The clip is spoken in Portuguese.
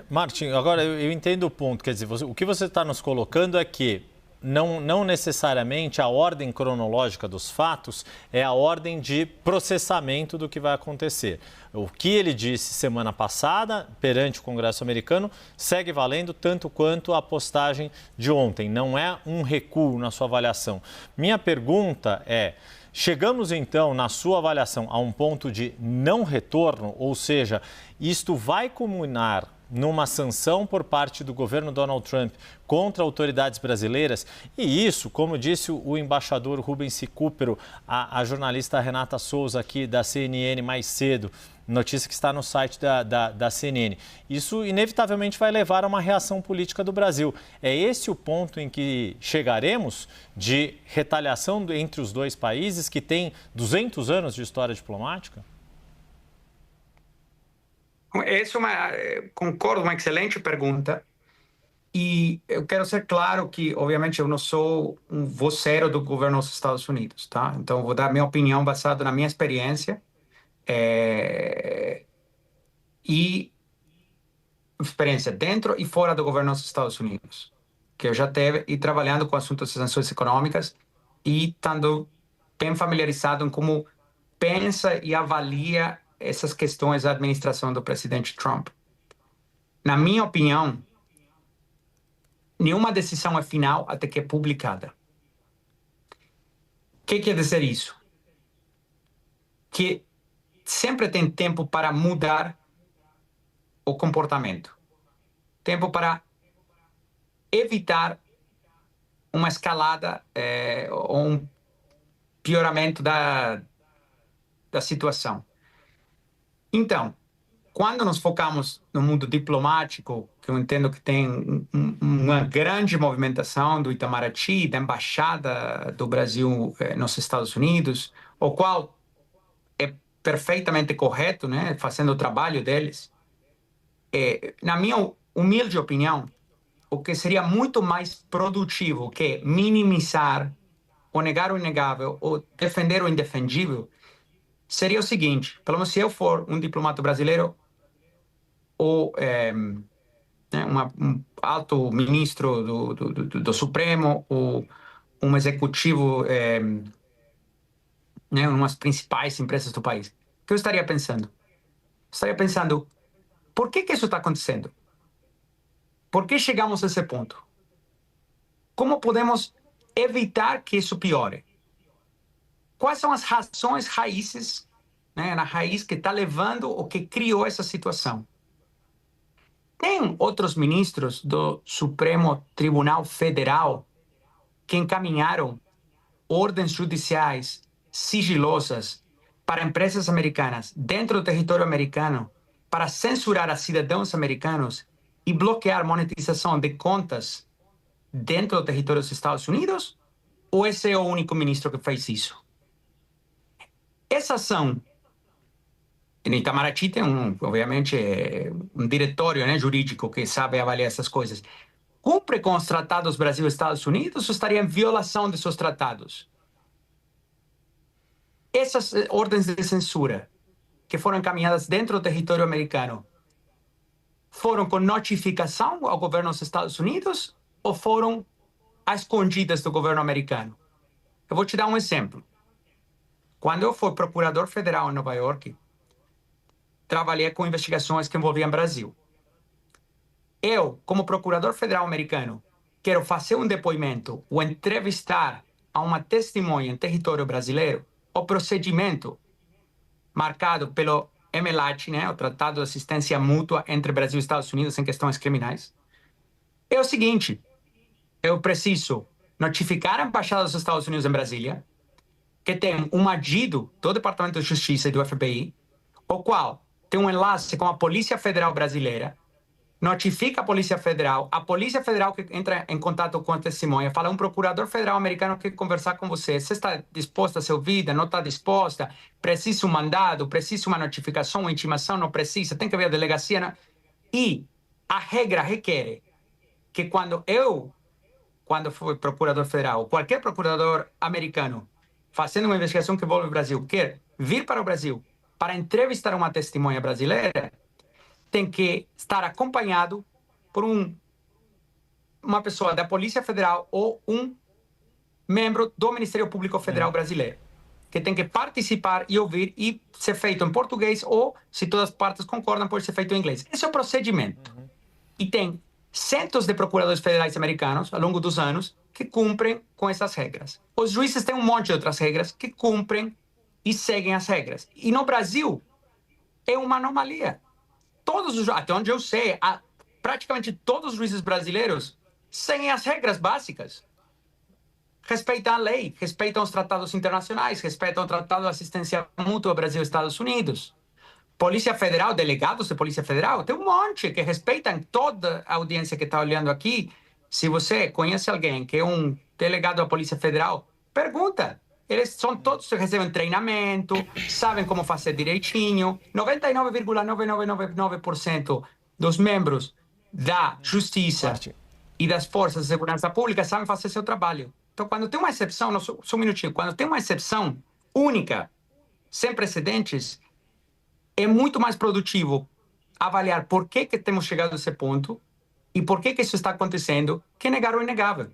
Martin, agora eu entendo o ponto. Quer dizer, o que você está nos colocando é que não necessariamente a ordem cronológica dos fatos é a ordem de processamento do que vai acontecer. O que ele disse semana passada perante o Congresso americano segue valendo tanto quanto a postagem de ontem. Não é um recuo na sua avaliação. Minha pergunta é: chegamos então, na sua avaliação, a um ponto de não retorno? Ou seja, isto vai culminar numa sanção por parte do governo Donald Trump contra autoridades brasileiras? E isso, como disse o embaixador Rubens Sicúpero, a jornalista Renata Souza aqui da CNN mais cedo, notícia que está no site da CNN, isso inevitavelmente vai levar a uma reação política do Brasil. É esse o ponto em que chegaremos de retaliação entre os dois países que têm 200 anos de história diplomática? Essa é concordo, uma excelente pergunta. E eu quero ser claro que, obviamente, eu não sou um voceiro do governo dos Estados Unidos, tá? Então, vou dar minha opinião baseada na minha experiência e experiência dentro e fora do governo dos Estados Unidos, que eu já teve e trabalhando com assuntos de sanções econômicas e estando bem familiarizado em como pensa e avalia essas questões da administração do presidente Trump. Na minha opinião, nenhuma decisão é final até que é publicada. O que quer dizer isso? Que sempre tem tempo para mudar o comportamento. Tempo para evitar uma escalada ou um pioramento da situação. Então, quando nos focamos no mundo diplomático, que eu entendo que tem uma grande movimentação do Itamaraty, da Embaixada do Brasil nos Estados Unidos, o qual é perfeitamente correto, né, fazendo o trabalho deles, na minha humilde opinião, o que seria muito mais produtivo que minimizar ou negar o inegável ou defender o indefendível seria o seguinte: pelo menos se eu for um diplomata brasileiro ou um alto ministro do Supremo ou um executivo em umas principais empresas do país, o que eu estaria pensando? Estaria pensando, por que isso está acontecendo? Por que chegamos a esse ponto? Como podemos evitar que isso piore? Quais são as razões raízes, na raiz que está levando ou que criou essa situação? Tem outros ministros do Supremo Tribunal Federal que encaminharam ordens judiciais sigilosas para empresas americanas dentro do território americano para censurar a cidadãos americanos e bloquear monetização de contas dentro do território dos Estados Unidos? Ou esse é o único ministro que fez isso? Essa ação, no Itamaraty tem, obviamente, um diretório jurídico que sabe avaliar essas coisas. Cumpre com os tratados Brasil e Estados Unidos ou estaria em violação de seus tratados? Essas ordens de censura que foram encaminhadas dentro do território americano foram com notificação ao governo dos Estados Unidos ou foram às escondidas do governo americano? Eu vou te dar um exemplo. Quando eu fui procurador federal em Nova York, trabalhei com investigações que envolviam Brasil. Eu, como procurador federal americano, quero fazer um depoimento ou entrevistar a uma testemunha em território brasileiro. O procedimento marcado pelo MLAT, o Tratado de Assistência Mútua entre Brasil e Estados Unidos em questões criminais, é o seguinte: eu preciso notificar a Embaixada dos Estados Unidos em Brasília, que tem um adido do Departamento de Justiça e do FBI, o qual tem um enlace com a Polícia Federal Brasileira, notifica a Polícia Federal que entra em contato com a testemunha, fala: um procurador federal americano quer conversar com você, você está disposta a ser ouvida, não está disposta, precisa um mandado, precisa uma notificação, uma intimação, não precisa, tem que ver a delegacia, né? E a regra requer que quando fui procurador federal, qualquer procurador americano fazendo uma investigação que envolve o Brasil, quer vir para o Brasil para entrevistar uma testemunha brasileira, tem que estar acompanhado por uma pessoa da Polícia Federal ou um membro do Ministério Público Federal brasileiro, que tem que participar e ouvir e ser feito em português ou, se todas as partes concordam, pode ser feito em inglês. Esse é o procedimento. E tem centos de procuradores federais americanos, ao longo dos anos, que cumprem com essas regras. Os juízes têm um monte de outras regras que cumprem e seguem as regras. E no Brasil, é uma anomalia. Até onde eu sei, praticamente todos os juízes brasileiros seguem as regras básicas. Respeitam a lei, respeitam os tratados internacionais, respeitam o Tratado de Assistência Mútua Brasil-Estados Unidos. Polícia Federal, delegados de Polícia Federal, tem um monte que respeitam toda a audiência que está olhando aqui. Se você conhece alguém que é um delegado da Polícia Federal, pergunta. Eles são todos que recebem treinamento, sabem como fazer direitinho. 99,9999% dos membros da Justiça e das Forças de Segurança Pública sabem fazer seu trabalho. Então, quando tem uma exceção, só um minutinho, quando tem uma exceção única, sem precedentes, é muito mais produtivo avaliar por que temos chegado a esse ponto e por que isso está acontecendo que negar o inegável.